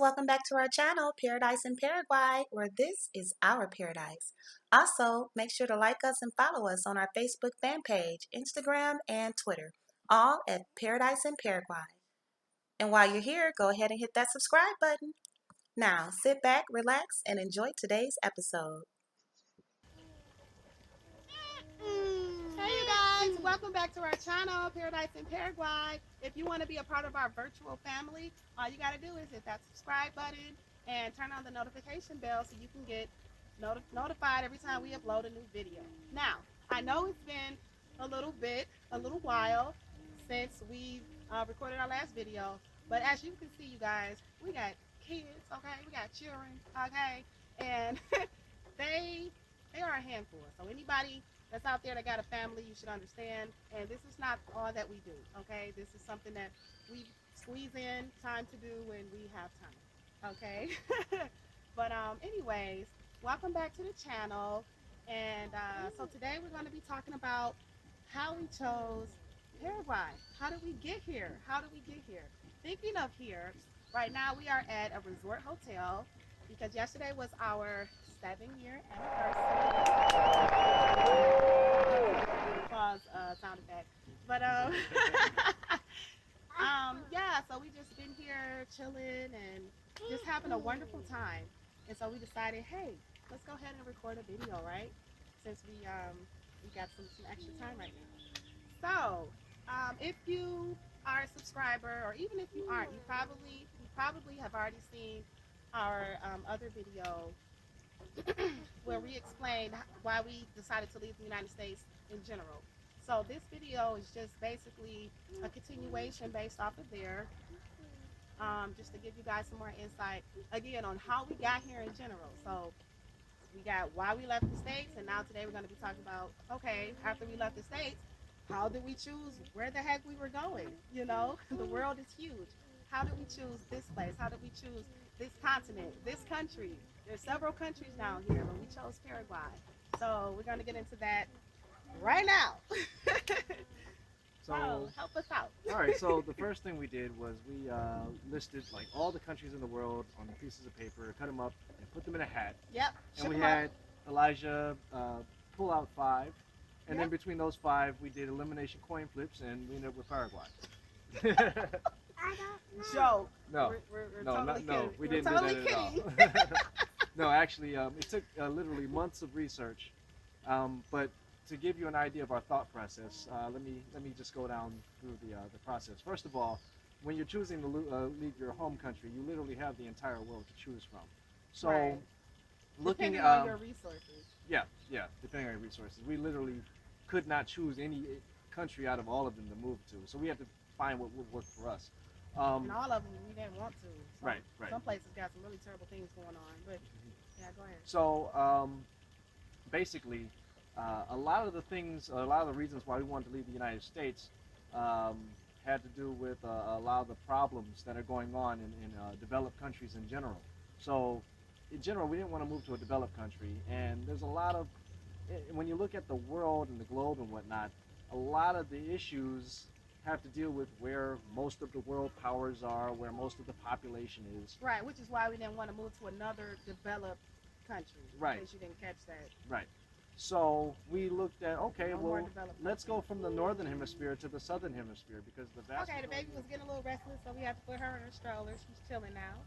welcome back to our channel, Paradise in Paraguay, where this is our paradise. Also, make sure to like us and follow us on our Facebook fan page, Instagram, and Twitter, all at Paradise in Paraguay. And while you're here, go ahead and hit that subscribe button. Now, sit back, relax, and enjoy today's episode. Hey you guys, welcome back to our channel, Paradise in Paraguay. If you want to be a part of our virtual family, all you got to do is hit that subscribe button and turn on the notification bell so you can get notified every time we upload a new video. Now, I know it's been a little while since we recorded our last video, but as you can see, you guys, we got kids, okay? We got children, okay? And they are a handful. So anybody that's out there that got a family, you should understand. And this is not all that we do, okay? This is something that we squeeze in time to do when we have time, okay? But anyways, welcome back to the channel. And so today we're going to be talking about how we chose Paraguay. How did we get here? How did we get here? Thinking of here, right now we are at a resort hotel because yesterday was our 7-year anniversary. Pause, sound effect. But yeah, so we just been here chilling and just having a wonderful time. And so we decided, hey, let's go ahead and record a video, right? Since we got some extra time right now. So if you are a subscriber, or even if you aren't, you probably have already seen our other video where we explained why we decided to leave the United States in general. So this video is just basically a continuation based off of there, just to give you guys some more insight, again, on how we got here in general. So we got why we left the States, and now today we're going to be talking about, okay, after we left the States, how did we choose where the heck we were going? You know, the world is huge. How did we choose this place? How did we choose this continent, this country? There's several countries down here, but we chose Paraguay. So we're going to get into that right now. So help us out. All right, so the first thing we did was we listed like all the countries in the world on pieces of paper, cut them up, and put them in a hat. Yep. And we had Elijah pull out 5, and then between those 5, we did elimination coin flips, and we ended up with Paraguay. Joke. No, we're no, totally no, we we're didn't totally do that kidding. at all. No, actually, it took literally months of research, but to give you an idea of our thought process, let me just go down through the process. First of all, when you're choosing to leave your home country, you literally have the entire world to choose from. So, Right. looking Depending on your resources. yeah, depending on your resources, we literally could not choose any country out of all of them to move to. So we had to find what would work for us. And all of them we didn't want to. Right. Some places got some really terrible things going on, but yeah, go ahead. So basically, a lot of the reasons why we wanted to leave the United States had to do with a lot of the problems that are going on in developed countries in general. So, in general, we didn't want to move to a developed country, and there's a lot of, when you look at the world and the globe and whatnot, a lot of the issues have to deal with where most of the world powers are, where most of the population is. Right, which is why we didn't want to move to another developed country. Right. In case you didn't catch that. Right. So we looked at, okay, No more well, developed let's go from the northern hemisphere to the southern hemisphere because the vast Okay, the majority baby was getting a little restless, so we had to put her in her stroller. She's chilling now.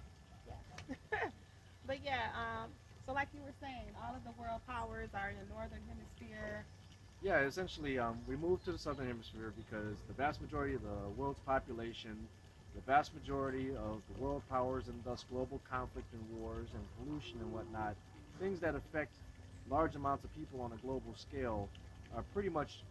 Yeah. But yeah, so like you were saying, all of the world powers are in the northern hemisphere. Yeah, essentially, we moved to the southern hemisphere because the vast majority of the world's population, the vast majority of the world powers, and thus global conflict and wars and pollution and whatnot, things that affect large amounts of people on a global scale, are pretty much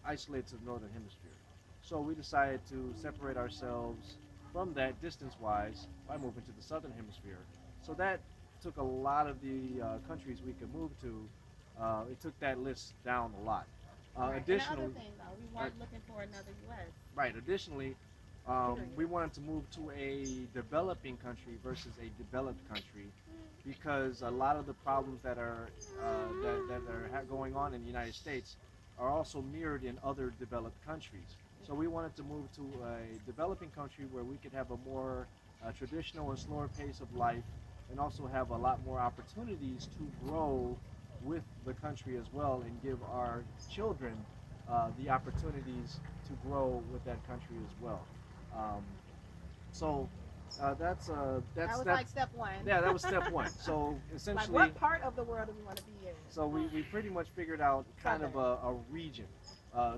isolated to the northern hemisphere. So we decided to separate ourselves from that distance-wise by moving to the southern hemisphere. So that took a lot of the countries we could move to. It took that list down a lot. Right. Additionally, And the other thing, though, we weren't looking for another U.S. right. Additionally, we wanted to move to a developing country versus a developed country because a lot of the problems that are going on in the United States are also mirrored in other developed countries. So we wanted to move to a developing country where we could have a more a traditional and slower pace of life, and also have a lot more opportunities to grow with the country as well, and give our children the opportunities to grow with that country as well. Um, so That was like step one. yeah, that was step one. So Like, essentially, what part of the world do we want to be in? so we pretty much figured out kind of a region,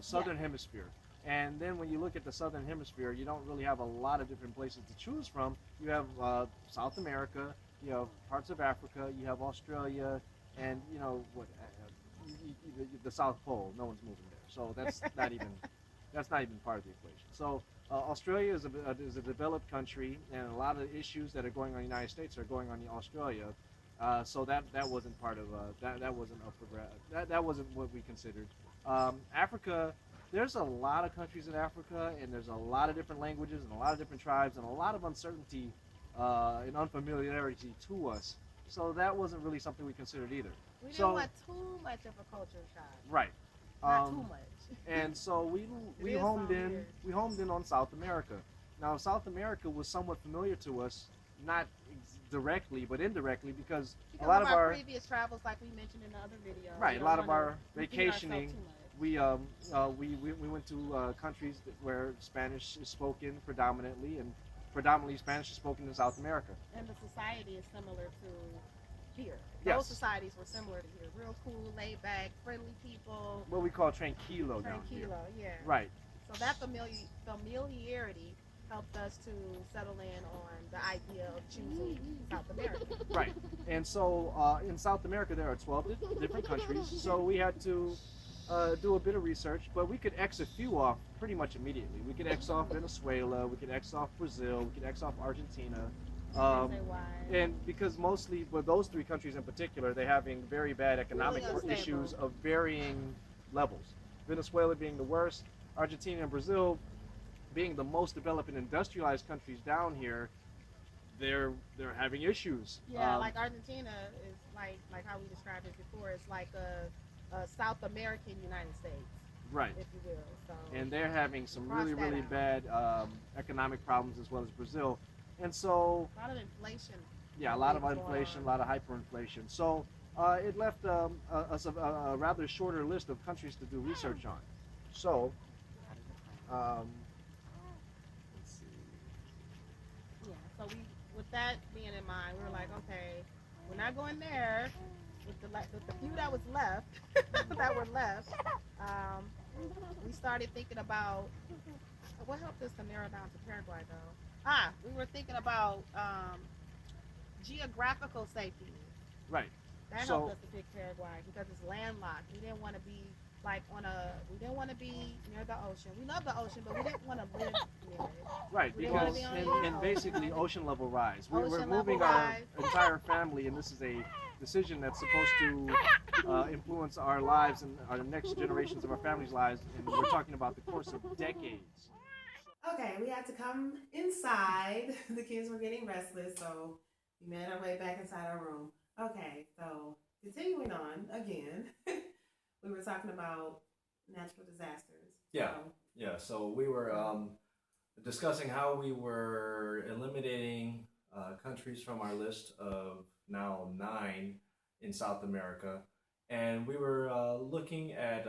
southern Yeah. hemisphere. And then when you look at the southern hemisphere, you don't really have a lot of different places to choose from. You have South America, you have parts of Africa, you have Australia, and you know what, the South Pole. No one's moving there, so that's not even part of the equation. So Australia is a developed country, and a lot of the issues that are going on in the United States are going on in Australia. So that wasn't part of that wasn't up for that wasn't what we considered. Africa, there's a lot of countries in Africa, and there's a lot of different languages and a lot of different tribes and a lot of uncertainty and unfamiliarity to us. So that wasn't really something we considered either. We didn't So want too much of a culture shock. right. Not too much. And so we is homed so in weird. we homed in on South America. Now South America was somewhat familiar to us, not directly but indirectly, because a lot of of our our previous travels, like we mentioned in the other video. right, a lot of our vacationing, We we went to countries where Spanish is spoken predominantly, and predominantly Spanish is spoken in South America. and the society is similar to here. Yes. Those societies were similar to here. Real cool, laid back, friendly people. What we call tranquilo down here. Tranquilo, yeah. Right. So that familiarity helped us to settle in on the idea of choosing South America. Right. And so in South America, there are 12 different countries. So we had to do a bit of research, but we could X a few off pretty much immediately. We could X off Venezuela, we could X off Brazil, we could X off Argentina. Say why. And because mostly with those three countries in particular, they're having very bad economic Really issues of varying levels. Venezuela being the worst, Argentina and Brazil being the most developed and industrialized countries down here. They're having issues. Yeah, like Argentina is like how we described it before. It's like a South American United States, right. if you will. So And they're having some Cross really, that really out. bad economic problems, as well as Brazil. And so, a lot of inflation. yeah, a lot of Going inflation, a on. lot of hyperinflation. So it left us a rather shorter list of countries to do research on. So, let's see. Yeah. So with that being in mind, we were like, okay, we're not going there. With the few that was left, that were left, we started thinking about what helped us to narrow down to Paraguay, though. We were thinking about geographical safety. Right. That So- helped us to pick Paraguay because it's landlocked. We didn't want to be we didn't want to be near the ocean. We love the ocean, but we didn't want to live near it. Right, We didn't wanna because be on and basically ocean level rise. We're Ocean moving level our rise. entire family, and this is a decision that's supposed to influence our lives and our next generations of our family's lives. And we're talking about the course of decades. Okay, we had to come inside. The kids were getting restless, so we made our way back inside our room. Okay, so continuing on again, we were talking about natural disasters. Yeah. So, Yeah, so we were discussing how we were eliminating countries from our list of now 9 in South America. And we were looking at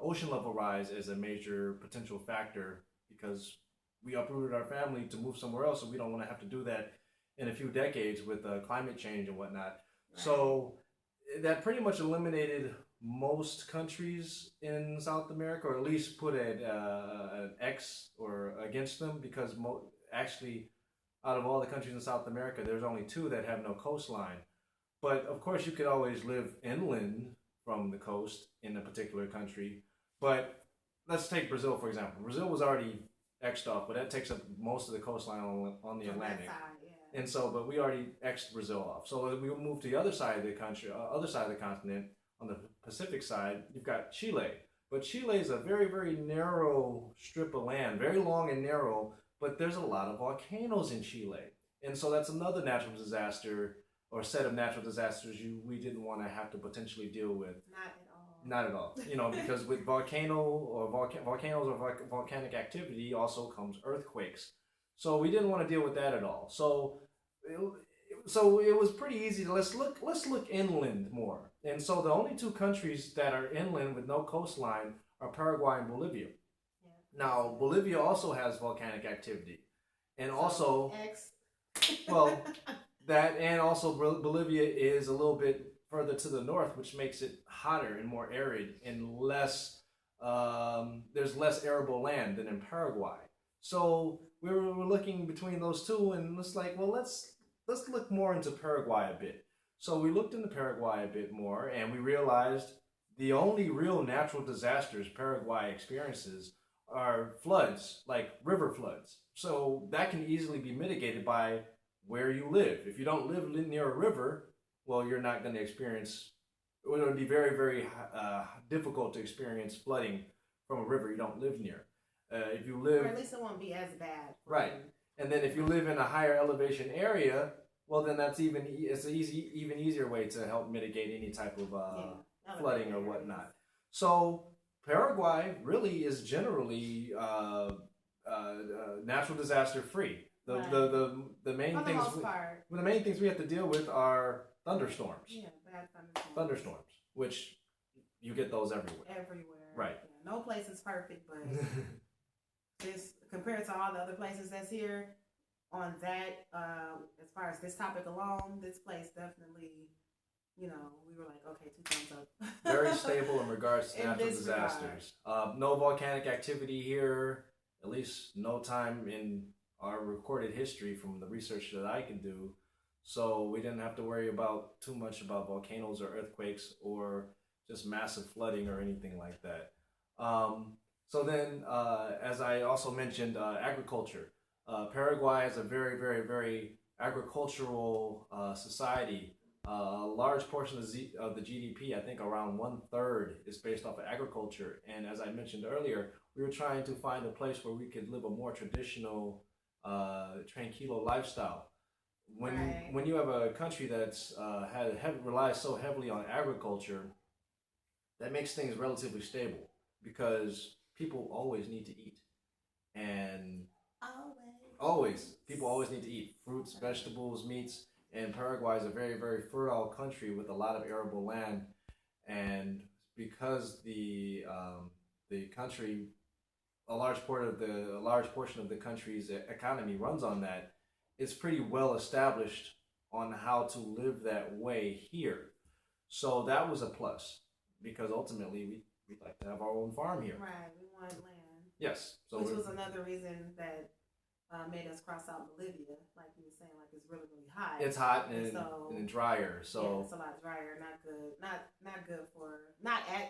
ocean level rise as a major potential factor because we uprooted our family to move somewhere else, so we don't want to have to do that in a few decades with climate change and whatnot. Right. So that pretty much eliminated most countries in South America, or at least put an X or against them, because actually, out of all the countries in South America, there's only 2 that have no coastline. But of course, you could always live inland from the coast in a particular country. But let's take Brazil, for example. Brazil was already X'd off, but that takes up most of the coastline on the on that Atlantic. side, yeah. And so, but we already X'd Brazil off. So we moved to the other side of the country, other side of the continent. On the Pacific side, you've got Chile. But Chile is a very, very narrow strip of land, very long and narrow, but there's a lot of volcanoes in Chile. And so that's another natural disaster or set of natural disasters we didn't want to have to potentially deal with. Not at all. Not at all. You know, because with volcanoes or volcanic activity also comes earthquakes. So we didn't want to deal with that at all. So it was pretty easy to let's look inland more. And so the only two countries that are inland with no coastline are Paraguay and Bolivia. Yeah. Now Bolivia also has volcanic activity, and So, also X. well that and also Bolivia is a little bit further to the north, which makes it hotter and more arid and less. There's less arable land than in Paraguay. So we were looking between those two, and it's like, well, let's look more into Paraguay a bit. So we looked into Paraguay a bit more, and we realized the only real natural disasters Paraguay experiences are floods, like river floods. So that can easily be mitigated by where you live. If you don't live near a river, well, you're not going to experience. It would be very, very difficult to experience flooding from a river you don't live near. If you live, or at least it won't be as bad. right, and then if you live in a higher elevation area, well, then that's it's an even easier way to help mitigate any type of flooding or whatnot. So Paraguay really is generally natural disaster free. The main For the things most part. the main things we have to deal with are thunderstorms. Yeah, bad thunderstorms. Thunderstorms, which you get those everywhere. Everywhere. Right. Yeah, no place is perfect, but this compared to all the other places that's here on that, as far as this topic alone, this place definitely, we were like, okay, 2 thumbs up. Very stable in regards to In natural this disasters. No volcanic activity here, at least no time in our recorded history from the research that I can do. So we didn't have to worry about too much about volcanoes or earthquakes or just massive flooding or anything like that. So then, as I also mentioned, agriculture. Paraguay is a very, very, very agricultural society. A large portion of the GDP, I think around 1/3, is based off of agriculture. And as I mentioned earlier, we were trying to find a place where we could live a more traditional, tranquilo lifestyle. When you have a country that's relies so heavily on agriculture, that makes things relatively stable because people always need to eat, and people always need to eat fruits, vegetables, meats. And Paraguay is a very, very fertile country with a lot of arable land, and because the country, a large portion of the country's economy runs on that, it's pretty well established on how to live that way here. So that was a plus because ultimately we'd like to have our own farm here. Right, we want land. Yes. So which was another reason that made us cross out Bolivia, like you were saying, like it's really, really hot. It's hot and drier, so yeah, it's a lot drier. Not good. Not good for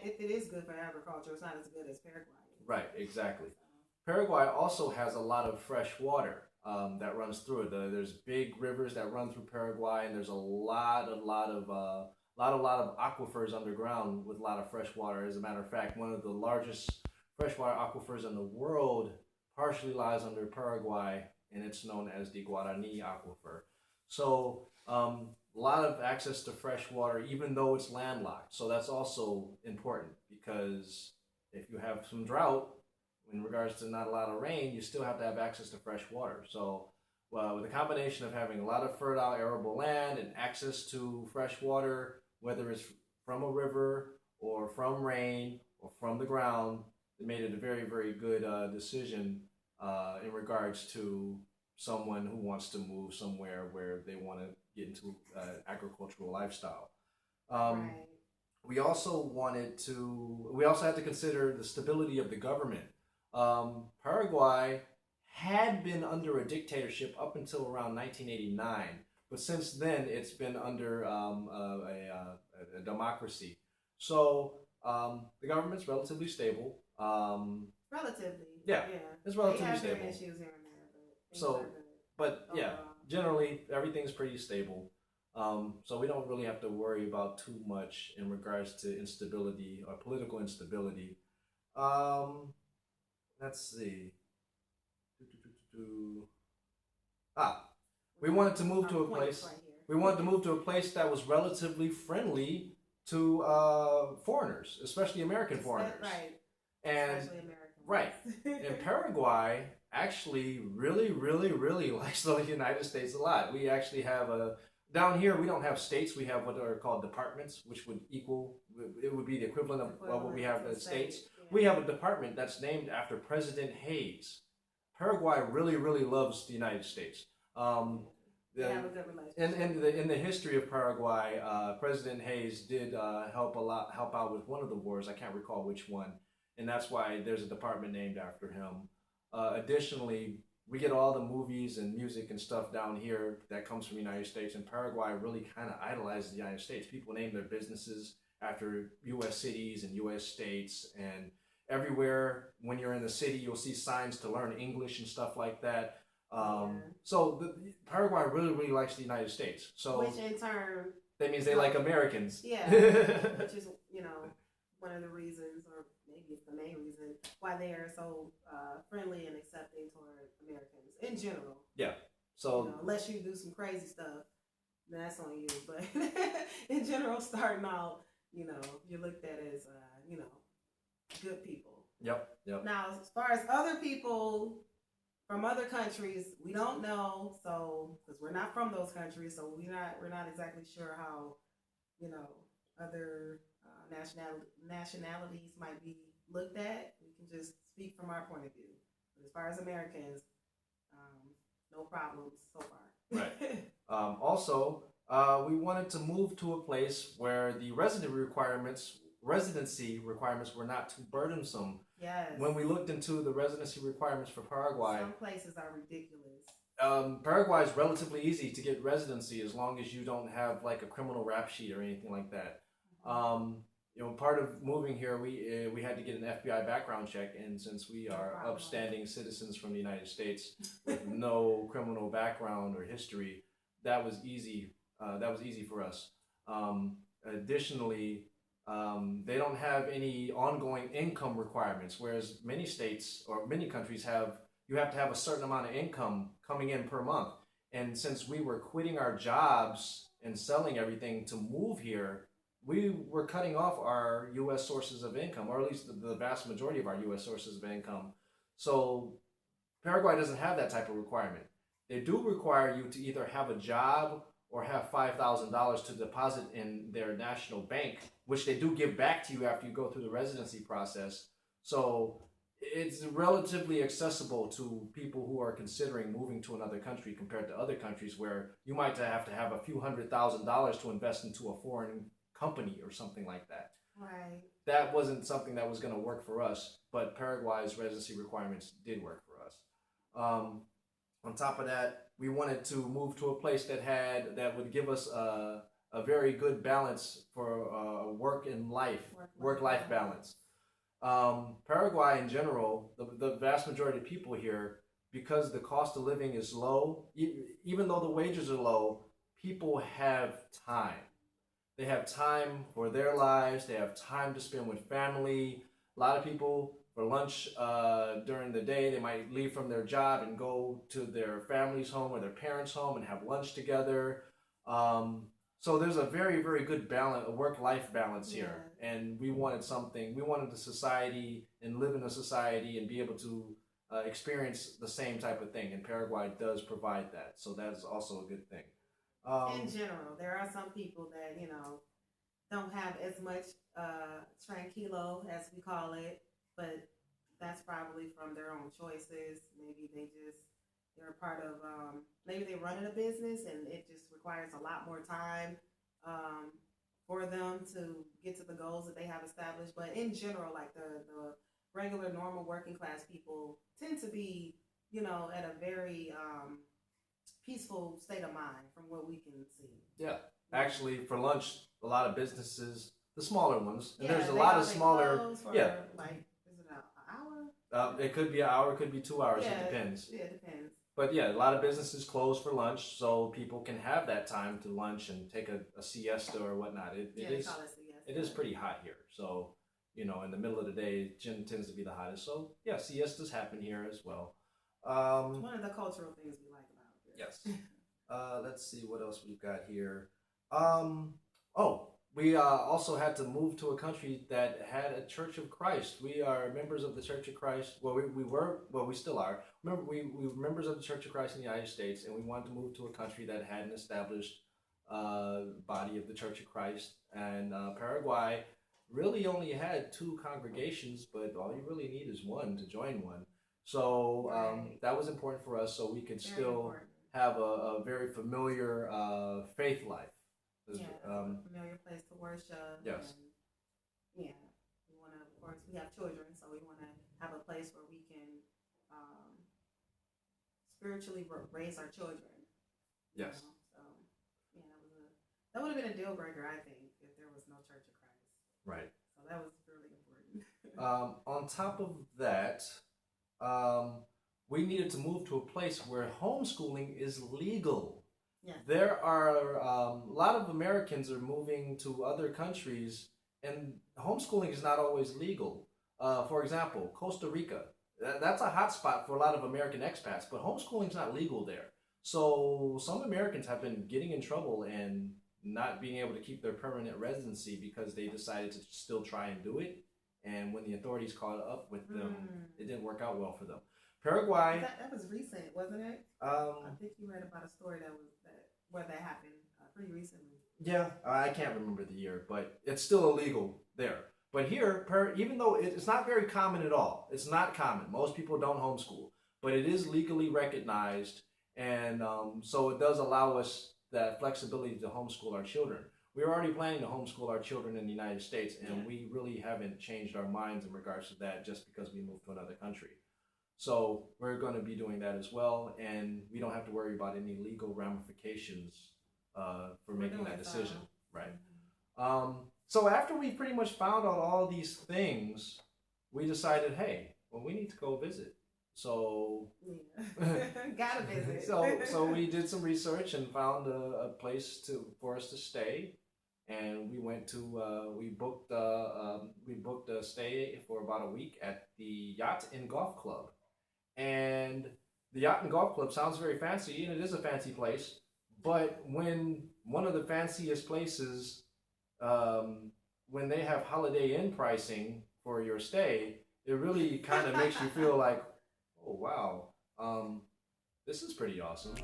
if it is good for agriculture, it's not as good as Paraguay. Right, exactly. Paraguay also has a lot of fresh water that runs through it. There's big rivers that run through Paraguay, and there's a lot of aquifers underground with a lot of fresh water. As a matter of fact, one of the largest freshwater aquifers in the world partially lies under Paraguay, and it's known as the Guarani Aquifer. So a lot of access to fresh water, even though it's landlocked. So that's also important because if you have some drought, in regards to not a lot of rain, you still have to have access to fresh water. So with a combination of having a lot of fertile arable land and access to fresh water, whether it's from a river or from rain or from the ground, it made it a very, very good decision in regards to someone who wants to move somewhere where they want to get into an agricultural lifestyle. Right. We also had to consider the stability of the government. Paraguay had been under a dictatorship up until around 1989, but since then it's been under a democracy. So the government's relatively stable. Relatively. Yeah, it's relatively stable. Issues here and there, but so, but yeah, generally everything's pretty stable. So we don't really have to worry about too much in regards to instability or political instability. Let's see. We wanted to move to a place. We wanted to move to a place that was relatively friendly to foreigners, especially American foreigners. Right. And especially American. Right. And Paraguay actually really likes the United States a lot. We actually have down here we don't have states. We have what are called departments, which would equal it would be the equivalent of what we have in the states. Yeah. We have a department that's named after President Hayes. Paraguay really loves the United States. They the, have a good relationship. in the history of Paraguay, President Hayes did help out with one of the wars. I can't recall which one, and that's why there's a department named after him. Additionally, we get all the movies and music and stuff down here that comes from the United States, and Paraguay really kind of idolizes the United States. People name their businesses after U.S. cities and U.S. states, and everywhere when you're in the city, you'll see signs to learn English and stuff like that. So Paraguay really likes the United States. So which in turn, that means they like Americans. yeah, which is one of the reasons, or maybe it's the main reason why they are so friendly and accepting toward Americans in general. Yeah. So unless you do some crazy stuff, then that's on you. But in general, starting out, you're looked at as good people. Yep. Now, as far as other people from other countries, we don't know, so because we're not from those countries, so we're not exactly sure how other nationalities might be looked at. We can just speak from our point of view. But as far as Americans, no problems so far. Right. Also, we wanted to move to a place where the residency requirements were not too burdensome. Yes. When we looked into the residency requirements for Paraguay, some places are ridiculous. Paraguay is relatively easy to get residency as long as you don't have like a criminal rap sheet or anything like that. Part of moving here, we had to get an FBI background check, and since we are upstanding citizens from the United States with no criminal background or history, that was easy. That was easy for us. Additionally, they don't have any ongoing income requirements, whereas many states or many countries you have to have a certain amount of income coming in per month. And since we were quitting our jobs and selling everything to move here, we were cutting off our U.S. sources of income, or at least the vast majority of our U.S. sources of income. So Paraguay doesn't have that type of requirement. They do require you to either have a job or have $5,000 to deposit in their national bank, which they do give back to you after you go through the residency process. So it's relatively accessible to people who are considering moving to another country compared to other countries where you might have to have a few $100,000 to invest into a foreign company or something like that. Right. That wasn't something that was going to work for us, but Paraguay's residency requirements did work for us. On top of that, we wanted to move to a place that would give us a very good balance for work and work-life balance. Paraguay in general, the vast majority of people here, because the cost of living is low, even though the wages are low, people have time. They have time for their lives. They have time to spend with family. A lot of people, for lunch during the day, they might leave from their job and go to their family's home or their parents' home and have lunch together. So there's a very good balance, a work-life balance here. Yeah. And we wanted the society and live in a society and be able to experience the same type of thing. And Paraguay does provide that. So that is also a good thing. In general, there are some people that, don't have as much tranquilo, as we call it, but that's probably from their own choices. Maybe they're part of, maybe they're running a business and it just requires a lot more time for them to get to the goals that they have established. But in general, like the regular, normal working class people tend to be, at a very peaceful state of mind from what we can see. Yeah. Actually, for lunch, a lot of businesses, the smaller ones, and Yeah, there's a they lot all of they smaller, close for, yeah. like, is it an hour? It could be an hour, it could be 2 hours, Yeah, it depends. Yeah, it depends. But yeah, a lot of businesses close for lunch, so people can have that time to lunch and take a siesta or whatnot. It is pretty hot here, so in the middle of the day, it tends to be the hottest. So yeah, siestas happen here as well. One of the cultural things we like about it. Yes. Let's see what else we've got here. we also had to move to a country that had a Church of Christ. We are members of the Church of Christ. Well, we were, well, we still are. Remember, we were members of the Church of Christ in the United States, and we wanted to move to a country that had an established body of the Church of Christ. And Paraguay really only had 2 congregations, but all you really need is one to join one. So that was important for us, so we could still have a very familiar faith life. Yeah, a familiar place to worship. Yes. And, yeah, we want to, of course, we have children, so we want to have a place where we can spiritually raise our children. Yes. So, yeah, that would have been a deal breaker, I think, if there was no Church of Christ. Right. So that was really important. On top of that, we needed to move to a place where homeschooling is legal. Yeah. There are a lot of Americans are moving to other countries, and homeschooling is not always legal. For example, Costa Rica. That's a hot spot for a lot of American expats, but homeschooling is not legal there. So some Americans have been getting in trouble and not being able to keep their permanent residency because they decided to still try and do it. And when the authorities caught up with them, it didn't work out well for them. Paraguay. That was recent, wasn't it? I think you read about a story where that happened pretty recently. Yeah, I can't remember the year, but it's still illegal there. But here, even though it's not very common at all, it's not common. Most people don't homeschool, but it is legally recognized, and so it does allow us that flexibility to homeschool our children. We were already planning to homeschool our children in the United States, and we really haven't changed our minds in regards to that just because we moved to another country. So we're going to be doing that as well, and we don't have to worry about any legal ramifications for making that decision, right? So after we pretty much found out all these things, we decided, hey, well, we need to go visit. So gotta visit. so we did some research and found a place for us to stay, and we went to we booked a stay for about a week at the Yacht and Golf Club. And the Yacht and Golf Club sounds very fancy, and it is a fancy place. But when one of the fanciest places, when they have Holiday Inn pricing for your stay, it really kind of makes you feel like, oh wow, this is pretty awesome.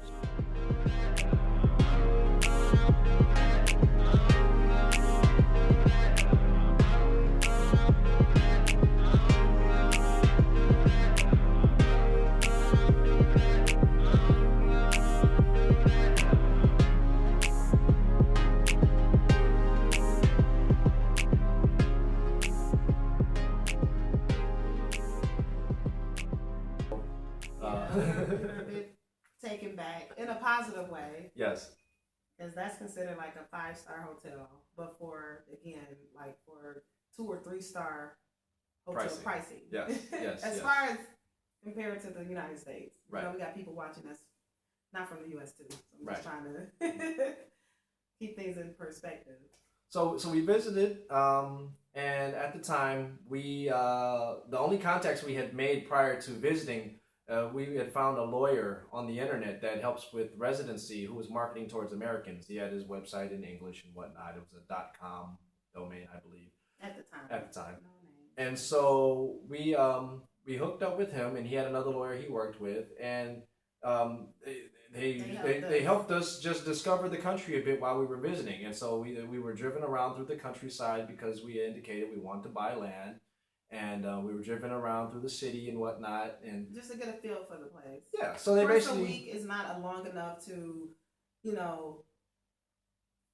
A bit taken back in a positive way. Yes. Because that's considered like a 5-star hotel, but for, again, like for 2 or 3-star hotel pricing. Yes, yes. As far as compared to the United States. Right. You know, we got people watching us, not from the U.S. too. So I'm just trying to keep things in perspective. So we visited, and at the time, we the only contacts we had made prior to visiting, we had found a lawyer on the internet that helps with residency who was marketing towards Americans. He had his website in English and whatnot. It was a .com domain, I believe. At the time. At the time. No name. And so we hooked up with him, and he had another lawyer he worked with, and they helped us just discover the country a bit while we were visiting. And so we were driven around through the countryside because we indicated we wanted to buy land. And we were driven around through the city and whatnot, and just to get a feel for the place. Yeah, so they basically. A week is not long enough to, you know,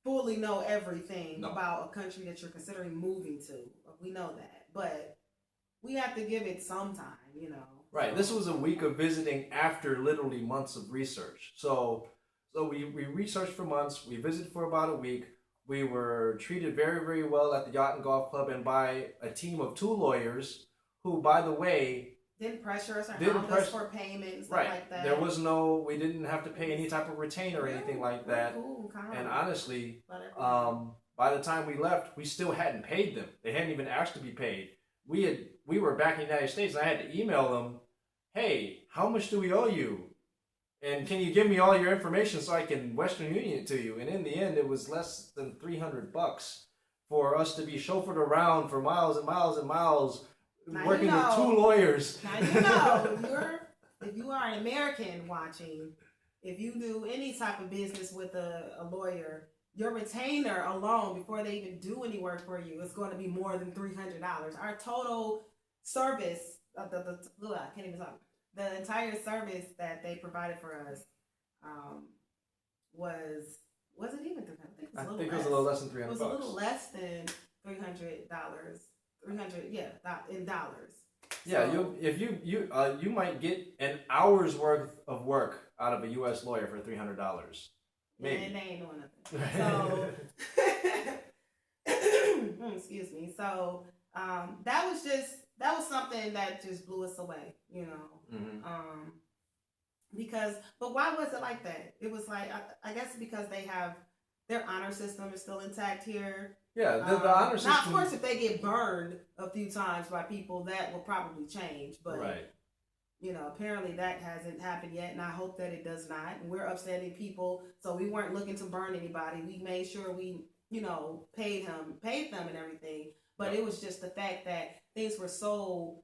fully know everything about a country that you're considering moving to. We know that, but we have to give it some time, you know. Right. This was a week of visiting after literally months of research. So we researched for months. We visited for about a week. We were treated very, very well at the Yacht and Golf Club and by a team of 2 lawyers who, by the way, didn't pressure us or hound us for payment and stuff like that. There was we didn't have to pay any type of retainer or anything like that. Cool, and honestly, by the time we left, we still hadn't paid them. They hadn't even asked to be paid. We were back in the United States, and I had to email them, hey, how much do we owe you? And can you give me all your information so I can Western Union it to you? And in the end, it was less than $300 for us to be chauffeured around for miles and miles and miles, Now working you know. with 2 lawyers. Now you know, if you are an American watching, if you do any type of business with a lawyer, your retainer alone before they even do any work for you is going to be more than $300. Our total service, I can't even talk. The entire service that they provided for us was it even 300? I think it was a little less than $300. It was a little less than $300. In dollars. Yeah, so, you might get an hour's worth of work out of a U.S. lawyer for $300. Maybe. And they ain't doing nothing. So, excuse me. So that was something that just blew us away, you know. Mm-hmm. But why was it like that? It was like I guess because they have their honor system is still intact here. Yeah, the honor system. Now, of course, if they get burned a few times by people, that will probably change. But right. You know, apparently that hasn't happened yet, and I hope that it does not. And we're upsetting people, so we weren't looking to burn anybody. We made sure we, you know, paid them and everything. But it was just the fact that things were so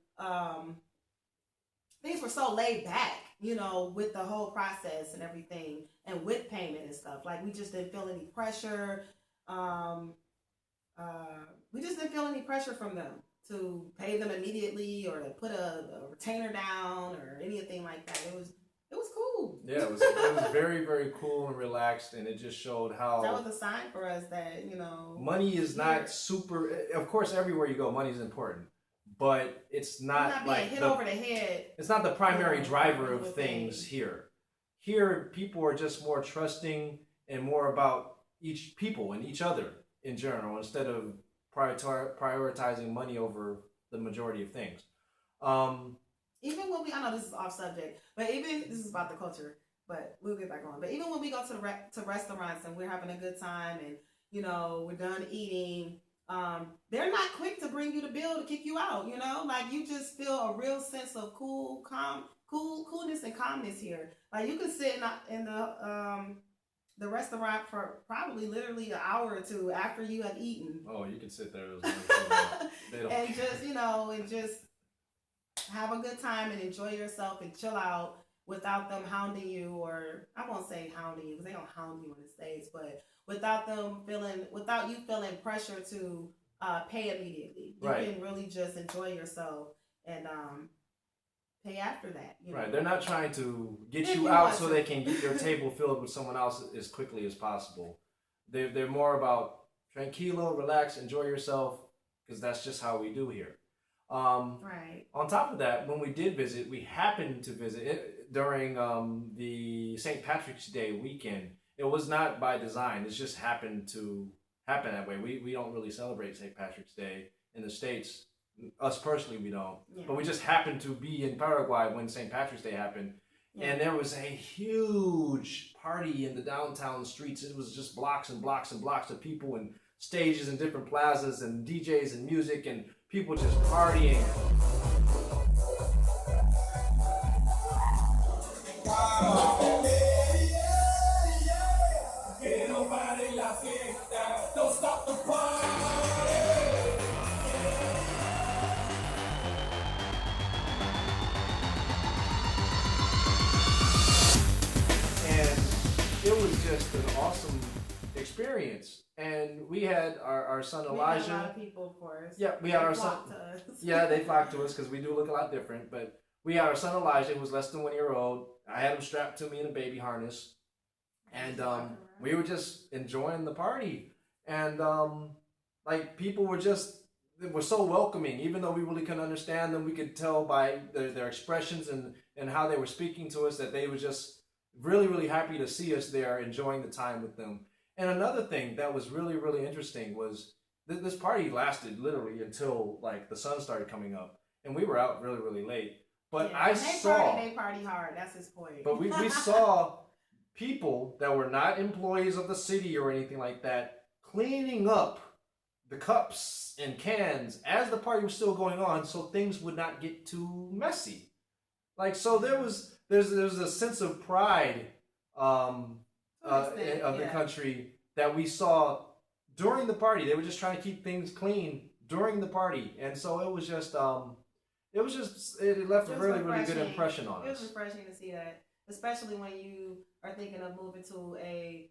laid back, you know, with the whole process and everything, and with payment and stuff. Like we just didn't feel any pressure. We just didn't feel any pressure from them to pay them immediately or to put a retainer down or anything like that. It was cool. Yeah, it was very, very cool and relaxed, and it just showed how that was a sign for us that, you know, money is not super. Of course, everywhere you go, money is important, but it's not like hit over the head. It's not the primary driver of things here. Here, people are just more trusting and more about each people and each other in general, instead of prioritizing money over the majority of things. Even when I know this is off subject, but even this is about the culture, but we'll get back on. But even when we go to restaurants and we're having a good time and, you know, we're done eating, they're not quick to bring you the bill to kick you out, you know? Like, you just feel a real sense of coolness and calmness here. Like, you can sit in the restaurant for probably literally an hour or two after you have eaten. Oh, you can sit there as long as you want. And just, you know, and just have a good time and enjoy yourself and chill out without them hounding you, or I won't say hounding you because they don't hound you on the stage, but without you feeling pressure to pay immediately. You can really just enjoy yourself and pay after that. You know? Right. They're not trying to get you out so they can get your table filled with someone else as quickly as possible. They're more about tranquilo, relax, enjoy yourself, because that's just how we do here. Right. On top of that, when we did visit, we happened to visit it during the St. Patrick's Day weekend. It was not by design. It just happened to happen that way. We don't really celebrate St. Patrick's Day in the States. Us personally, we don't. Yeah. But we just happened to be in Paraguay when St. Patrick's Day happened. Yeah. And there was a huge party in the downtown streets. It was just blocks and blocks and blocks of people and stages and different plazas and DJs and music and people just partying. Don't stop the party. And it was just an awesome experience. And we had our son Elijah. We had a lot of people, of course. Yeah, we had our son. Yeah, they flocked to us because we do look a lot different. But we had our son Elijah, who was less than 1 year old. I had him strapped to me in a baby harness, and we were just enjoying the party. And like people were so welcoming, even though we really couldn't understand them. We could tell by their expressions and how they were speaking to us that they were just really, really happy to see us there, enjoying the time with them. And another thing that was really, really interesting was this party lasted literally until like the sun started coming up, and we were out really, really late. But yeah, they party hard. That's his point. But we saw people that were not employees of the city or anything like that cleaning up the cups and cans as the party was still going on, so things would not get too messy. Like, so there's a sense of pride of the country that we saw during the party. They were just trying to keep things clean during the party, and so it was just it left a really good impression on us. It was refreshing to see that, especially when you are thinking of moving to a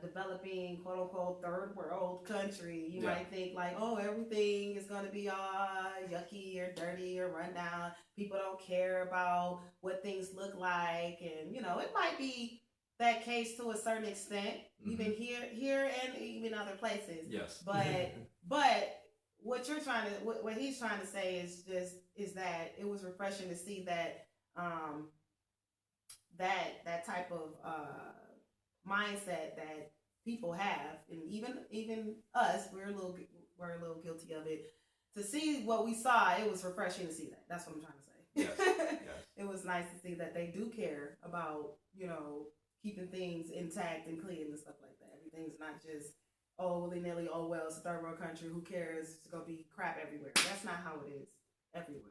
developing quote unquote third world country. You might think like, oh, everything is going to be all yucky or dirty or run down. People don't care about what things look like, and it might be that case to a certain extent, even here and even other places. Yes, but what he's trying to say is that it was refreshing to see that that type of mindset that people have, and even us, we're a little guilty of it. To see what we saw, it was refreshing to see that. That's what I'm trying to say. Yes. It was nice to see that they do care about keeping things intact and clean and stuff like that. Everything's not just willy-nilly, oh well, it's a third world country, who cares, it's gonna be crap everywhere. That's not how it is everywhere.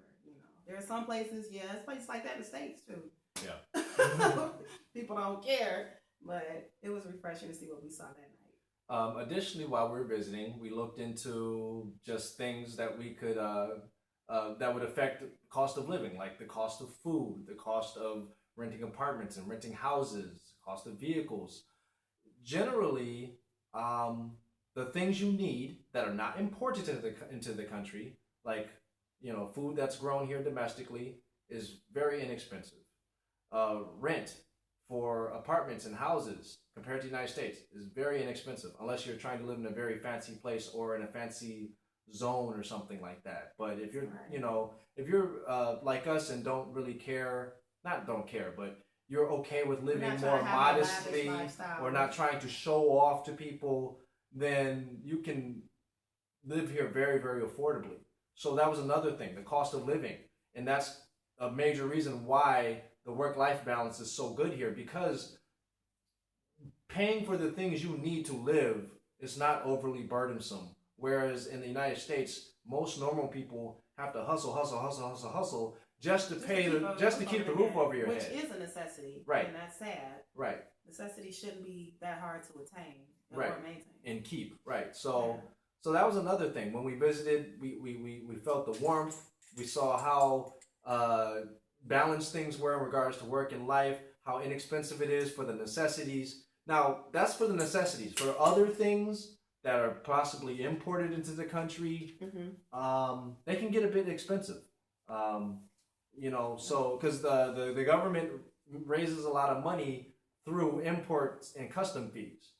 There are some places, there's places like that in the States too. Yeah. People don't care, but it was refreshing to see what we saw that night. Additionally, while we were visiting, we looked into just things that we could that would affect the cost of living, like the cost of food, the cost of renting apartments and renting houses, cost of vehicles. Generally, the things you need that are not imported into the country, like food that's grown here domestically, is very inexpensive. Rent for apartments and houses compared to the United States is very inexpensive, unless you're trying to live in a very fancy place or in a fancy zone or something like that. But if you're if you're like us and don't really care, not don't care, but you're okay with living more modestly or not trying to show off to people, then you can live here very, very affordably. So that was another thing, the cost of living. And that's a major reason why the work-life balance is so good here, because paying for the things you need to live is not overly burdensome. Whereas in the United States, most normal people have to hustle just to keep the roof over your head. Which is a necessity. Right. And that's sad. Right. Necessity shouldn't be that hard to attain or maintain. And keep. Right. So that was another thing. When we visited, we felt the warmth. We saw how balanced things were in regards to work and life, how inexpensive it is for the necessities. Now, that's for the necessities. For other things that are possibly imported into the country, they can get a bit expensive. So because the government raises a lot of money through imports and custom fees,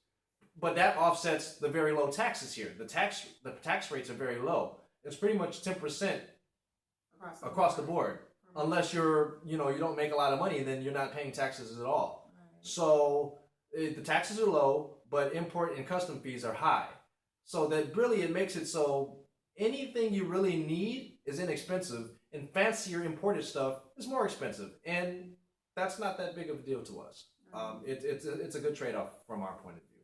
but that offsets the very low taxes here. The tax rates are very low. It's pretty much 10% across the board. Unless you're, you don't make a lot of money, then you're not paying taxes at all. Right. So the taxes are low, but import and custom fees are high. So that really, it makes it so anything you really need is inexpensive, and fancier imported stuff is more expensive. And that's not that big of a deal to us. It's a good trade-off from our point of view.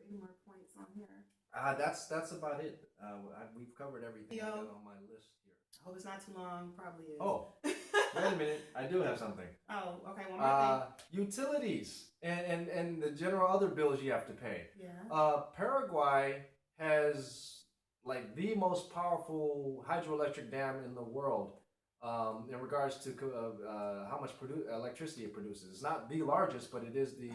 Any more points on here? That's about it. We've covered everything I got on my list here. I hope it's not too long. Probably is. Oh, wait a minute. I do have something. Oh, okay. One more thing. Utilities and the general other bills you have to pay. Yeah. Paraguay has like the most powerful hydroelectric dam in the world in regards to how much electricity it produces. It's not the largest, but it is the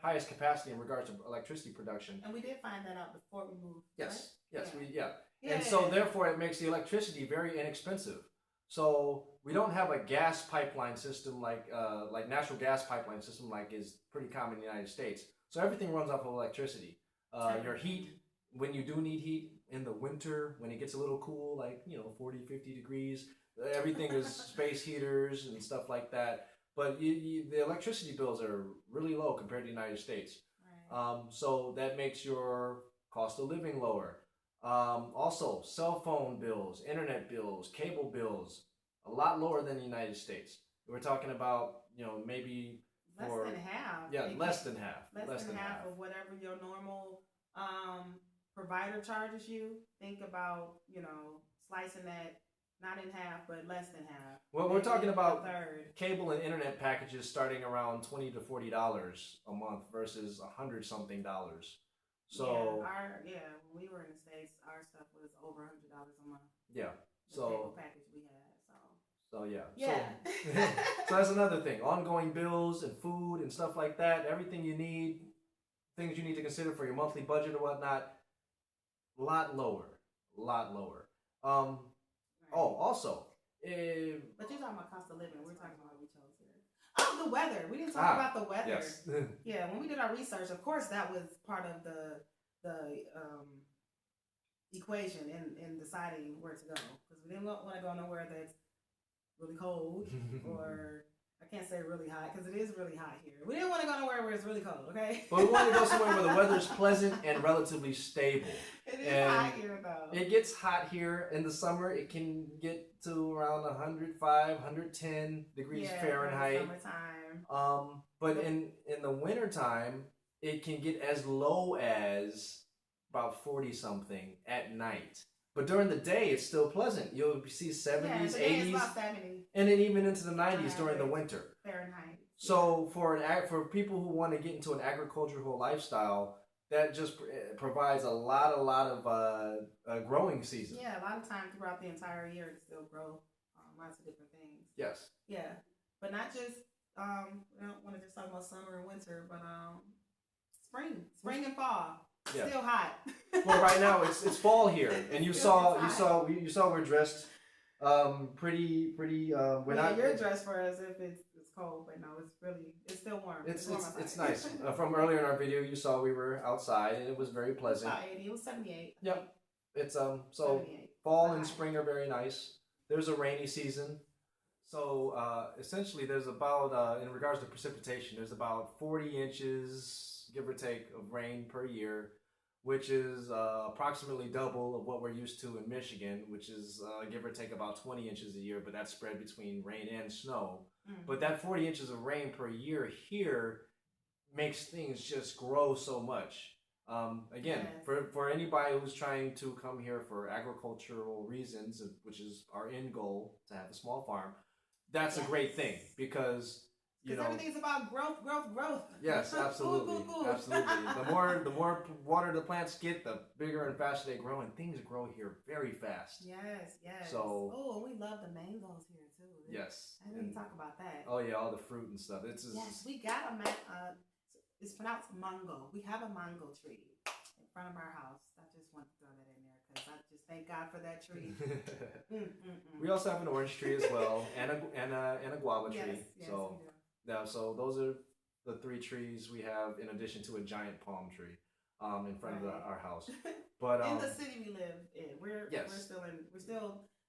highest capacity in regards to electricity production. And we did find that out before we moved. Yes. Right? Yes. And so therefore it makes the electricity very inexpensive. So we don't have a gas pipeline system like natural gas pipeline system like is pretty common in the United States. So everything runs off of electricity. Your heat, when you do need heat in the winter, when it gets a little cool, like 40, 50 degrees, everything is space heaters and stuff like that. But the electricity bills are really low compared to the United States. Right. So that makes your cost of living lower. Also, cell phone bills, internet bills, cable bills, a lot lower than the United States. We're talking about, maybe less than half. Yeah, less than half. Less than half of whatever your normal provider charges you. Think about, slicing that not in half, but less than half. Well, we're talking about cable and internet packages starting around $20 to $40 a month versus $100-something. So when we were in the States, our stuff was over $100 a month. yeah, The so cable package we had. so yeah, Yeah. so that's another thing. Ongoing bills and food and stuff like that. Everything you need, things you need to consider for your monthly budget or whatnot. A lot lower, a lot lower. Oh, also, But you're talking about cost of living. We're talking about what we chose here. Oh, the weather. We didn't talk about the weather. Yes. Yeah, when we did our research, of course, that was part of the equation in deciding where to go, because we didn't want to go nowhere that's really cold or I can't say really hot because it is really hot here. We didn't want to go nowhere where it's really cold, okay? But we want to go somewhere where the weather's pleasant and relatively stable. It is hot here, though. It gets hot here in the summer. It can get to around 105, 110 degrees Fahrenheit. Summertime. But in the wintertime, it can get as low as about 40 something at night. But during the day, it's still pleasant. You'll see 70s, 80s, it's about 70 and then even into the 90s during the winter. Fahrenheit. So for people who want to get into an agricultural lifestyle, that just provides a lot of growing season. Yeah, a lot of times throughout the entire year to still grow lots of different things. Yes. Yeah, but not just we don't want to just talk about summer and winter, but spring and fall. Yeah. Still hot. Well, right now it's fall here, and you saw we're dressed pretty. We're not. You're dressed for as if it's cold, but no, it's still warm. It's nice. From earlier in our video, you saw we were outside, and it was very pleasant. About 80. It was 78. Yep. It's so fall and spring are very nice. There's a rainy season. So essentially, there's about in regards to precipitation, there's about 40 inches, give or take, of rain per year, which is approximately double of what we're used to in Michigan, which is give or take about 20 inches a year, but that's spread between rain and snow. Mm-hmm. But that 40 inches of rain per year here makes things just grow so much. Again, for anybody who's trying to come here for agricultural reasons, which is our end goal, to have a small farm, that's a great thing because everything's about growth. Yes, absolutely, absolutely. The more water the plants get, the bigger and faster they grow, and things grow here very fast. Yes. So, we love the mangoes here too. Yes. I didn't talk about that. Oh yeah, all the fruit and stuff. We got a it's pronounced mango. We have a mango tree in front of our house. I just want to throw that in there because I just thank God for that tree. We also have an orange tree as well, and a guava tree. Yes, so. Yeah, so those are the three trees we have in addition to a giant palm tree in front of our house. But in the city we live in, we're still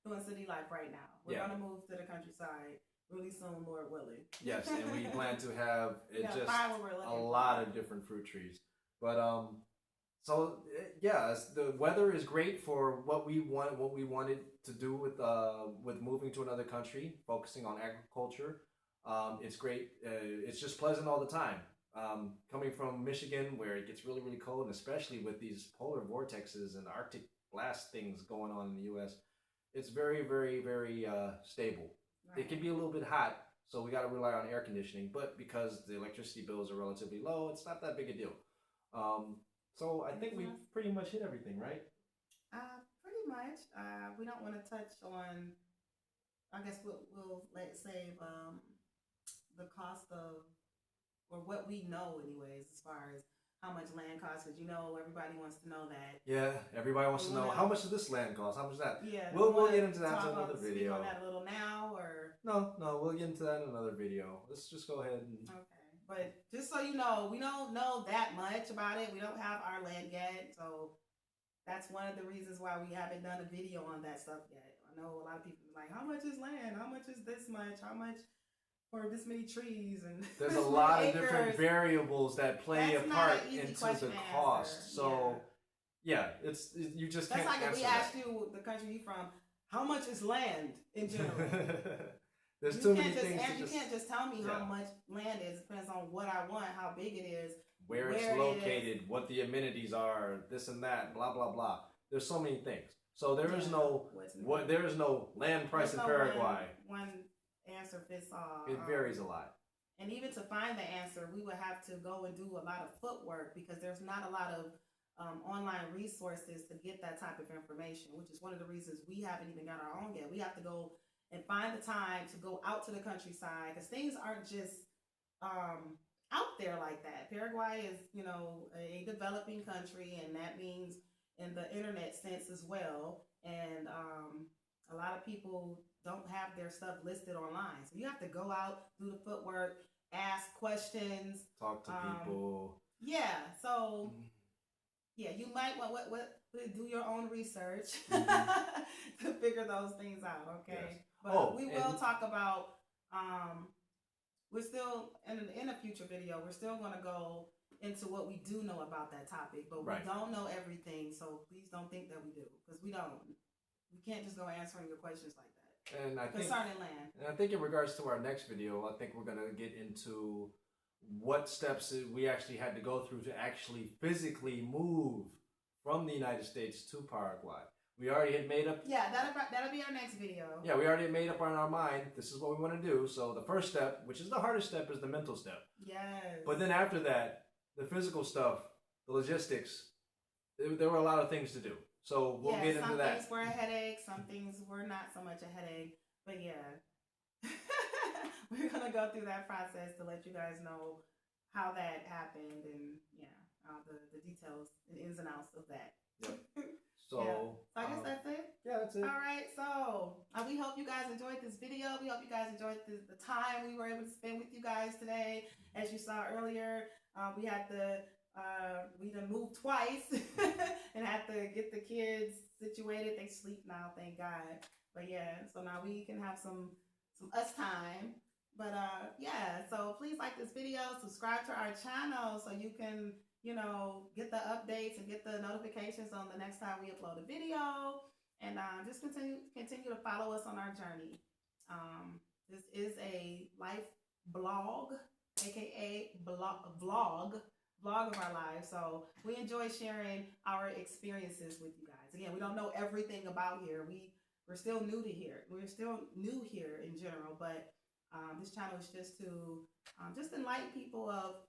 doing city life right now. We're gonna move to the countryside really soon, Lord willing. Yes, and we plan to have a lot of different fruit trees. But the weather is great for what we wanted to do with moving to another country, focusing on agriculture. It's great. It's just pleasant all the time. Coming from Michigan, where it gets really, really cold, and especially with these polar vortexes and Arctic blast things going on in the U.S., it's very, very, very stable. Right. It can be a little bit hot, so we got to rely on air conditioning. But because the electricity bills are relatively low, it's not that big a deal. So I think we've pretty much hit everything, right? Pretty much. We don't want to touch on. I guess we'll save the cost of, or what we know anyways, as far as how much land costs, because everybody wants to know that. Yeah, everybody wants to know how much does this land cost? How much is that? Yeah, we'll get into that in another video. On that a little now, or no, we'll get into that in another video. Let's just go ahead and. Okay, but just so you know, we don't know that much about it. We don't have our land yet, so that's one of the reasons why we haven't done a video on that stuff yet. I know a lot of people are like, how much is land? How much is this much? How much for this many trees? And there's a lot of different variables that play a part into the cost. So it's you just can't. That's like if we that. asked you the country you from, how much is land in general? There's too many things. You can't just tell me how much land is. It depends on what I want, how big it is, where it's located, what the amenities are, this and that, blah blah blah. There's so many things. So there is no land price in Paraguay. One answer fits all. It varies a lot. And even to find the answer, we would have to go and do a lot of footwork because there's not a lot of online resources to get that type of information, which is one of the reasons we haven't even got our own yet. We have to go and find the time to go out to the countryside because things aren't just out there like that. Paraguay is, a developing country, and that means in the internet sense as well. And a lot of people don't have their stuff listed online, so you have to go out, do the footwork, ask questions, talk to people. Yeah, so yeah, you might want do your own research to figure those things out. Okay, Yes. but we will talk about. We're still in a future video. We're still going to go into what we do know about that topic, but we don't know everything. So please don't think that we do, because we don't. We can't just go answering your questions like that. And I think concerning land. And I think in regards to our next video, I think we're gonna get into what steps we actually had to go through to actually physically move from the United States to Paraguay. We already had made up. Yeah, that'll be our next video. Yeah, we already made up on our mind. This is what we want to do. So the first step, which is the hardest step, is the mental step. Yes. But then after that, the physical stuff, the logistics, there were a lot of things to do. So we'll get into that. Some things were a headache. Some things were not so much a headache. But yeah, we're going to go through that process to let you guys know how that happened and, the details and ins and outs of that. Yep. So, So I guess that's it. Yeah, that's it. All right. So we hope you guys enjoyed this video. We hope you guys enjoyed the time we were able to spend with you guys today. As you saw earlier, we had we done moved twice and had to get the kids situated. They sleep now, thank God. But yeah, so now we can have some us time. But so please like this video, subscribe to our channel so you can, get the updates and get the notifications on the next time we upload a video. And just continue to follow us on our journey. This is a life blog, aka vlog of our lives. So we enjoy sharing our experiences with you guys. Again, we don't know everything about here. We're still new to here. We're still new here in general, but this channel is just to just enlighten people of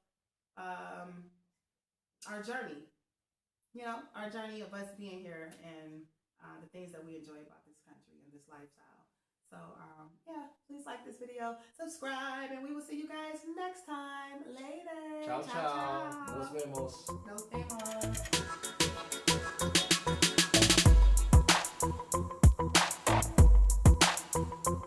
our journey. Our journey of us being here and the things that we enjoy about this country and this lifestyle. So please like this video, subscribe, and we will see you guys next time. Later. Ciao, ciao. Nos vemos. Nos vemos.